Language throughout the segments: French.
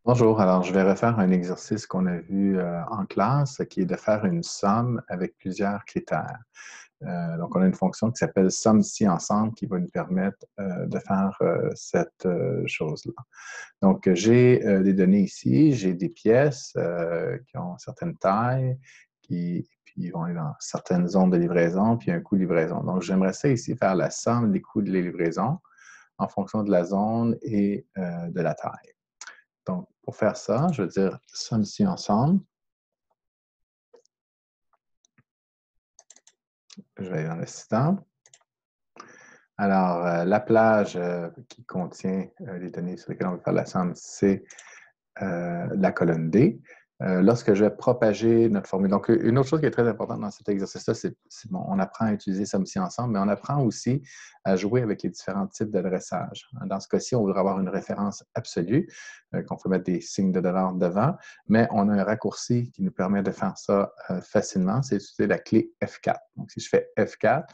Bonjour, alors je vais refaire un exercice qu'on a vu en classe, qui est de faire une somme avec plusieurs critères. Donc, on a une fonction qui s'appelle somme ci ensemble qui va nous permettre de faire cette chose-là. Donc, j'ai des données ici, j'ai des pièces qui ont certaines tailles, puis vont aller dans certaines zones de livraison, puis un coût de livraison. Donc, j'aimerais ça ici faire la somme des coûts de livraison en fonction de la zone et de la taille. Donc, pour faire ça, je vais dire somme ci ensemble. Je vais aller dans l'assistant. Alors, la plage qui contient les données sur lesquelles on veut faire la somme, c'est la colonne D. Lorsque je vais propager notre formule, donc une autre chose qui est très importante dans cet exercice-là, c'est bon, on apprend à utiliser SOMME-CI ensemble, mais on apprend aussi à jouer avec les différents types d'adressage. Dans ce cas-ci, on voudrait avoir une référence absolue, qu'on peut mettre des signes de dollars devant, mais on a un raccourci qui nous permet de faire ça facilement, c'est d'utiliser la clé F4. Donc, si je fais F4,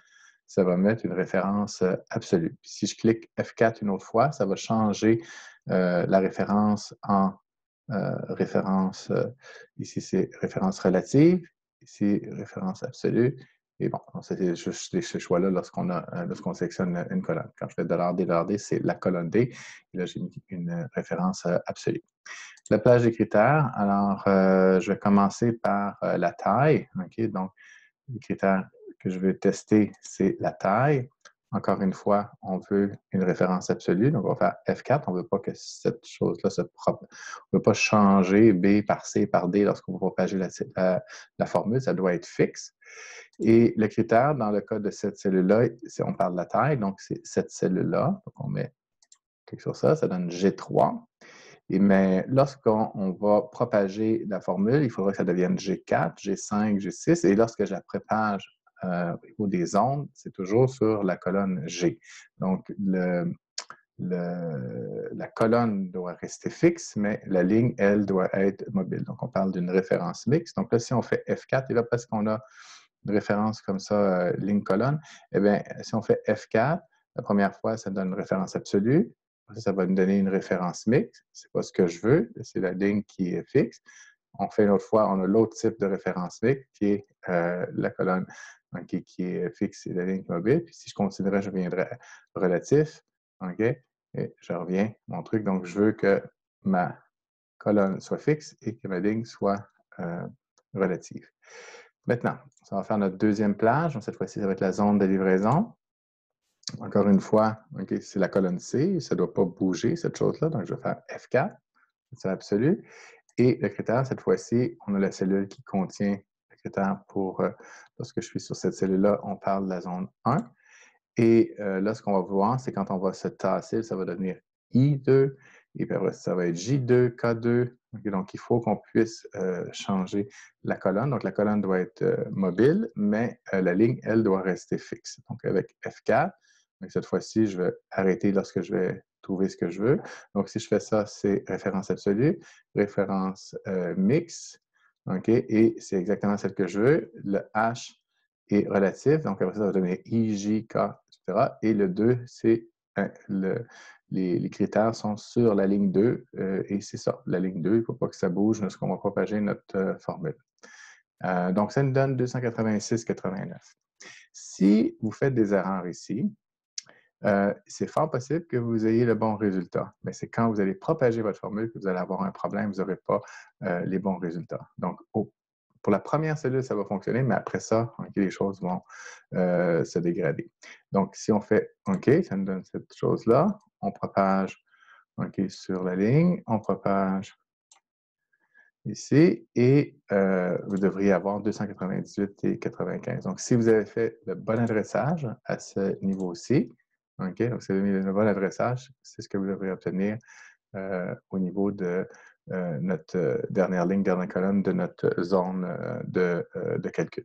ça va mettre une référence absolue. Puis si je clique F4 une autre fois, ça va changer la référence en référence, ici c'est référence relative, ici référence absolue. Et bon, c'est juste ces choix-là lorsqu'on sélectionne une colonne. Quand je fais $D, c'est la colonne D. Et là, j'ai mis une référence absolue. La plage des critères. Alors, je vais commencer par la taille. OK? Donc, les critères que je veux tester, c'est la taille. Encore une fois, on veut une référence absolue. Donc, on va faire F4. On ne veut pas que cette chose-là se propage. On ne veut pas changer B par C par D lorsqu'on va propager la formule. Ça doit être fixe. Et le critère, dans le cas de cette cellule-là, on parle de la taille. Donc, c'est cette cellule-là. Donc, on met clic sur ça. Ça donne G3. Mais lorsqu'on va propager la formule, il faudra que ça devienne G4, G5, G6. Et lorsque je la propage au niveau des zones, c'est toujours sur la colonne G. Donc, la colonne doit rester fixe, mais la ligne, elle, doit être mobile. Donc, on parle d'une référence mixte. Donc là, si on fait F4, et là, parce qu'on a une référence comme ça, ligne-colonne, eh bien, si on fait F4, la première fois, ça donne une référence absolue. Ça va nous donner une référence mixte. Ce n'est pas ce que je veux. C'est la ligne qui est fixe. On fait une autre fois, on a l'autre type de référence mixte qui est la colonne qui est fixe et la ligne mobile. Puis si je continuerai, je viendrai relatif. OK? Et je reviens, mon truc. Donc, je veux que ma colonne soit fixe et que ma ligne soit relative. Maintenant, ça va faire notre deuxième plage. Donc, cette fois-ci, ça va être la zone de livraison. Encore une fois, okay, c'est la colonne C. Ça ne doit pas bouger, cette chose-là. Donc, je vais faire F4, c'est absolu. Et le critère, cette fois-ci, on a la cellule qui contient le critère pour, lorsque je suis sur cette cellule-là, on parle de la zone 1. Et là, ce qu'on va voir, c'est quand on va se tasser, ça va devenir I2, et puis après, ça va être J2, K2. Okay, donc, il faut qu'on puisse changer la colonne. Donc, la colonne doit être mobile, mais la ligne, elle, doit rester fixe. Donc, avec F4, donc cette fois-ci, je vais arrêter lorsque je vais trouver ce que je veux. Donc, si je fais ça, c'est référence absolue, référence mix, OK, et c'est exactement celle que je veux. Le H est relatif, donc après ça va donner I, J, K, etc. Et le 2, c'est les critères sont sur la ligne 2, et c'est ça, la ligne 2, il ne faut pas que ça bouge lorsqu'on va propager notre formule. Donc, ça nous donne 286,89. Si vous faites des erreurs ici, c'est fort possible que vous ayez le bon résultat. Mais c'est quand vous allez propager votre formule que vous allez avoir un problème, vous n'aurez pas les bons résultats. Donc, pour la première cellule, ça va fonctionner, mais après ça, okay, les choses vont se dégrader. Donc, si on fait OK, ça nous donne cette chose-là. On propage OK, sur la ligne. On propage ici et vous devriez avoir 298,95. Donc, si vous avez fait le bon adressage à ce niveau-ci, OK, donc c'est le bon adressage, c'est ce que vous devriez obtenir au niveau de notre dernière ligne, dernière colonne de notre zone de calcul.